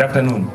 Good afternoon.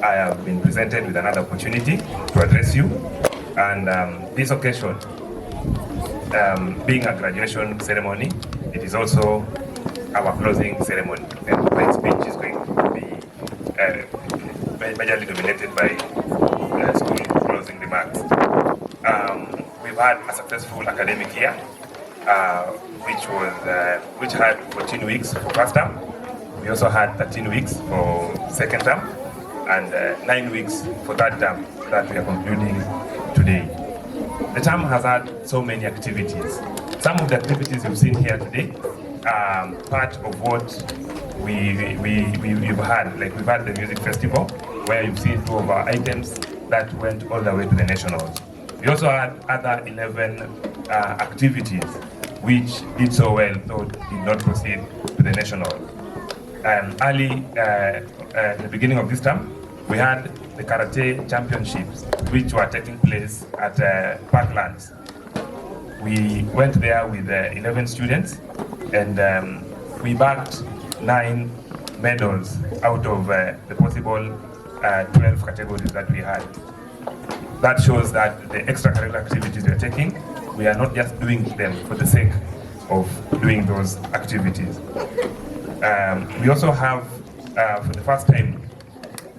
I have been presented with another opportunity to address you, and this occasion, being a graduation ceremony, it is also our closing ceremony, and my speech is going to be majorly dominated by school closing remarks. We've had a successful academic year, which had 14 weeks for first term. We also had 13 weeks for second term, and 9 weeks for third term that we are concluding today. The term has had so many activities. Some of the activities you've seen here today are part of what we've had. Like we've had the music festival, where you've seen 2 of our items that went all the way to the nationals. We also had other 11 activities which did so well, though did not proceed to the national. Early at the beginning of this term, we had the Karate Championships, which were taking place at Parklands. We went there with 11 students, and we bagged 9 medals out of the possible 12 categories that we had. That shows that the extracurricular activities we are taking, we are not just doing them for the sake of doing those activities. We also have, for the first time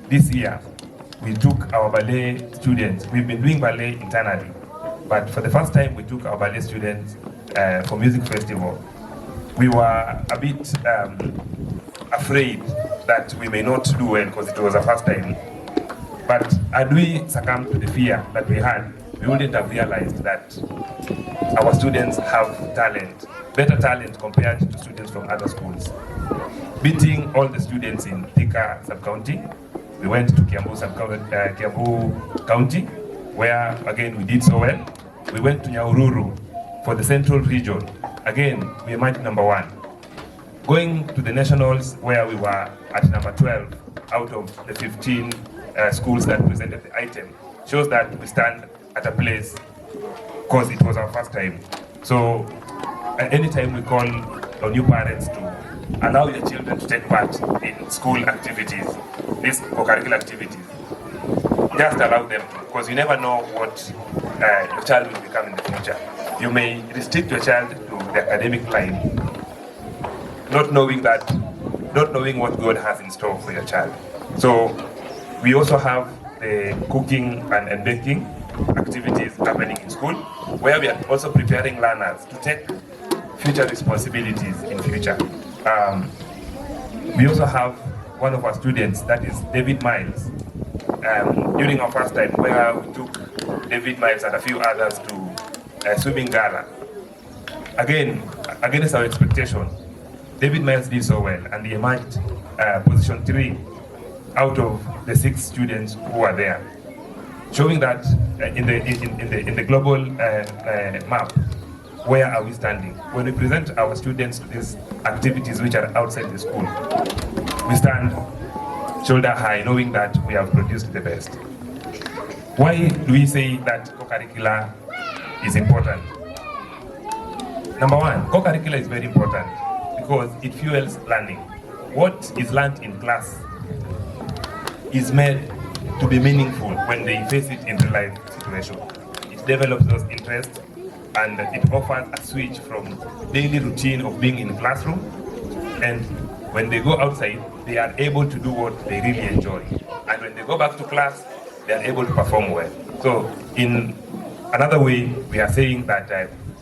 this year, we took our ballet students. We've been doing ballet internally, but for the first time we took our ballet students for music festival. We were a bit afraid that we may not do well because it was the first time. But had we succumbed to the fear that we had, we wouldn't have realized that our students have talent, better talent compared to students from other schools. Beating all the students in Thika sub-county, we went to Kiambu County, where again we did so well. We went to Nyahururu for the central region. Again, we emerged number 1. Going to the nationals, where we were at number 12 out of the 15 schools that presented the item, shows that we stand at a place because it was our first time. So anytime we call on you parents to allow your children to take part in school activities, these co-curricular activities, just allow them to, because you never know what your child will become in the future. You may restrict your child to the academic line, not knowing what God has in store for your child. So we also have the cooking and baking activities happening in school, where we are also preparing learners to take future responsibilities in future. We also have one of our students, that is David Miles, during our first time, where we took David Miles and a few others to swimming gala. Again, against our expectation, David Miles did so well, and he emerged position 3 out of the 6 students who were there, showing that in the global map, where are we standing? When we present our students to these activities which are outside the school, we stand shoulder high, knowing that we have produced the best. Why do we say that co-curricular is important? Number 1, co-curricular is very important because it fuels learning. What is learned in class is made to be meaningful when they face it in real life situation. It develops those interests, and it offers a switch from daily routine of being in classroom, and when they go outside, they are able to do what they really enjoy. And when they go back to class, they are able to perform well. So in another way, we are saying that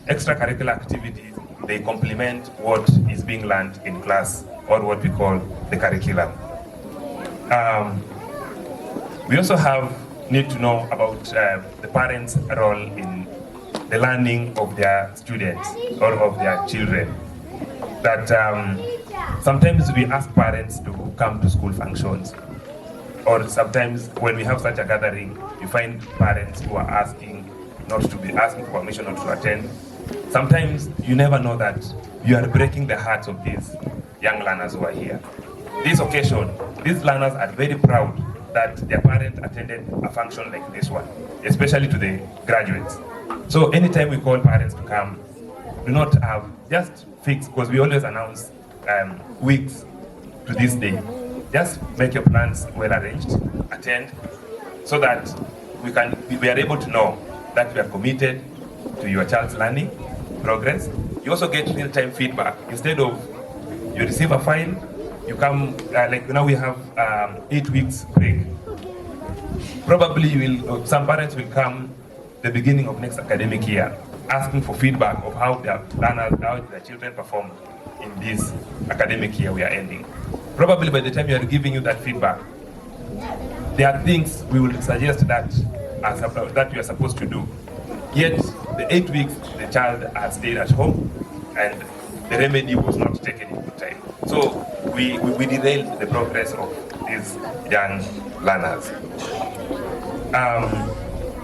extracurricular activities, they complement what is being learned in class, or what we call the curriculum. We also need to know about the parents' role in the learning of their students or of their children. That sometimes we ask parents to come to school functions, or sometimes when we have such a gathering, you find parents who are asking to be asking for permission not to attend. Sometimes you never know that you are breaking the hearts of these young learners who are here. This occasion, these learners are very proud that their parent attended a function like this one, especially to the graduates. So anytime we call parents to come, do not have just fix, because we always announce weeks to this day. Just make your plans well arranged, attend, so that we are able to know that we are committed to your child's learning progress. You also get real-time feedback. Instead of you receive a file, you come, like now we have 8 weeks break. Probably some parents will come the beginning of next academic year asking for feedback of how their learners, how their children performed in this academic year we are ending. Probably by the time we are giving you that feedback, there are things we will suggest that you are supposed to do. Yet, the 8 weeks the child has stayed at home and the remedy was not taken in good time. So we derailed the progress of these young learners.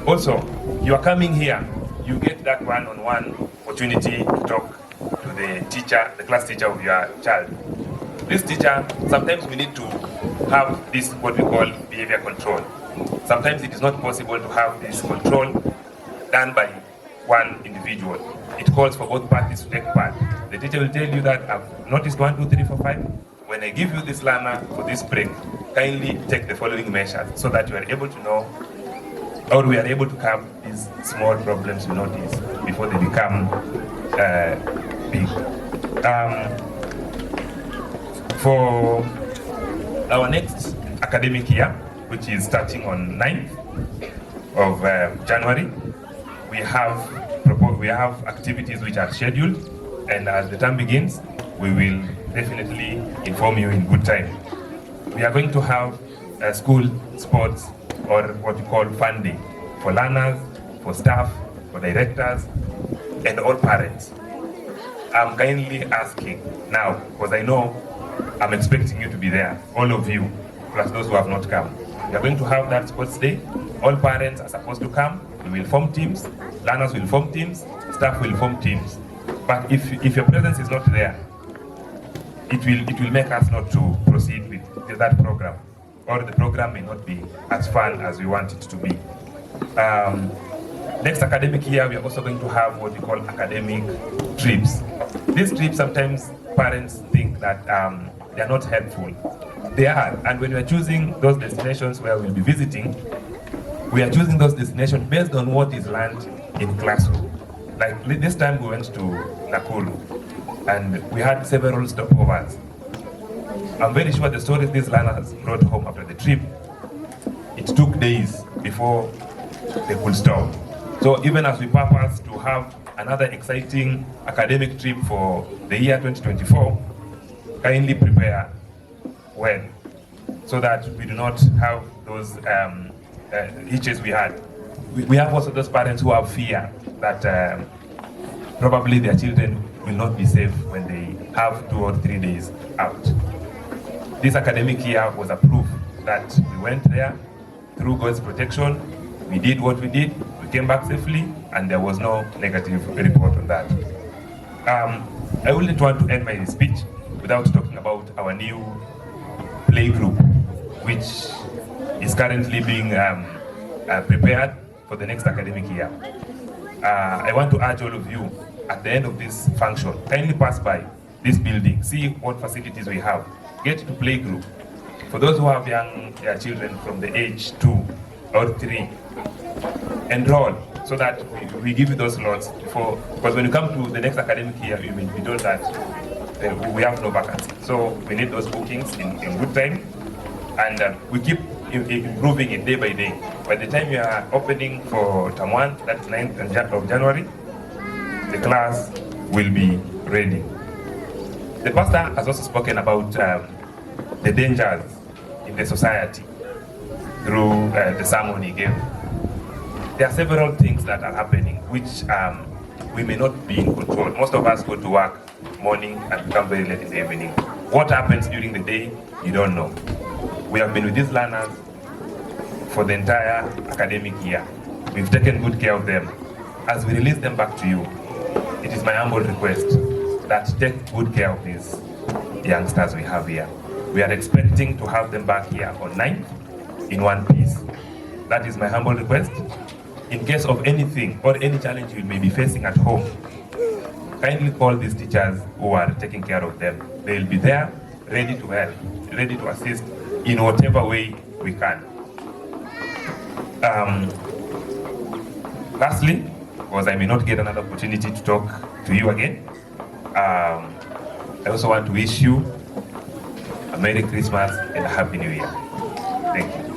Also, you are coming here, you get that one-on-one opportunity to talk to the teacher, the class teacher of your child. This teacher, sometimes we need to have this, what we call behavior control. Sometimes it is not possible to have this control done by one individual. It calls for both parties to take part. The teacher will tell you that I've noticed 1, 2, 3, 4, 5. When I give you this learner for this break, kindly take the following measures so that you are able to know, or we are able to curb these small problems you notice before they become big. For our next academic year, which is starting on 9th of January, we have activities which are scheduled, and as the term begins, we will definitely inform you in good time. We are going to have school sports, or what we call fun day, for learners, for staff, for directors, and all parents. I'm kindly asking now, because I know I'm expecting you to be there, all of you, plus those who have not come. We are going to have that sports day. All parents are supposed to come. We will form teams, learners will form teams, staff will form teams. But if your presence is not there, it will make us not to proceed with that program, or the program may not be as fun as we want it to be. Next academic year, we are also going to have what we call academic trips. These trips, sometimes parents think that they are not helpful. They are, and when we are choosing those destinations where we'll be visiting, we are choosing those destinations based on what is learned in classroom. Like this time we went to Nakuru, and we had several stopovers. I'm very sure the stories these learners brought home after the trip, it took days before they could stop. So even as we purpose to have another exciting academic trip for the year 2024, kindly prepare well, so that we do not have those hitches we had. We have also those parents who have fear that probably their children will not be safe when they have 2 or 3 days out. This academic year was a proof that we went there through God's protection. We did what we did, we came back safely, and there was no negative report on that. I wouldn't want to end my speech without talking about our new play group, which is currently being prepared for the next academic year. I want to urge all of you, at the end of this function, kindly pass by this building, see what facilities we have, get to play group. For those who have young children from the age 2 or 3, enroll so that we give you those slots before, because when you come to the next academic year, you will be told that we have no vacancy. So we need those bookings in good time, and we keep improving it day by day. By the time you are opening for term 1, that's 9th of January, the class will be ready. The pastor has also spoken about the dangers in the society through the sermon he gave. There are several things that are happening which we may not be in control. Most of us go to work morning and come very late in the evening. What happens during the day, you don't know. We have been with these learners for the entire academic year. We've taken good care of them. As we release them back to you, it is my humble request that take good care of these youngsters we have here. We are expecting to have them back here on 9th in one piece. That is my humble request. In case of anything or any challenge you may be facing at home, kindly call these teachers who are taking care of them. They'll be there, ready to help, ready to assist in whatever way we can. Lastly, because I may not get another opportunity to talk to you again, I also want to wish you a Merry Christmas and a Happy New Year. Thank you.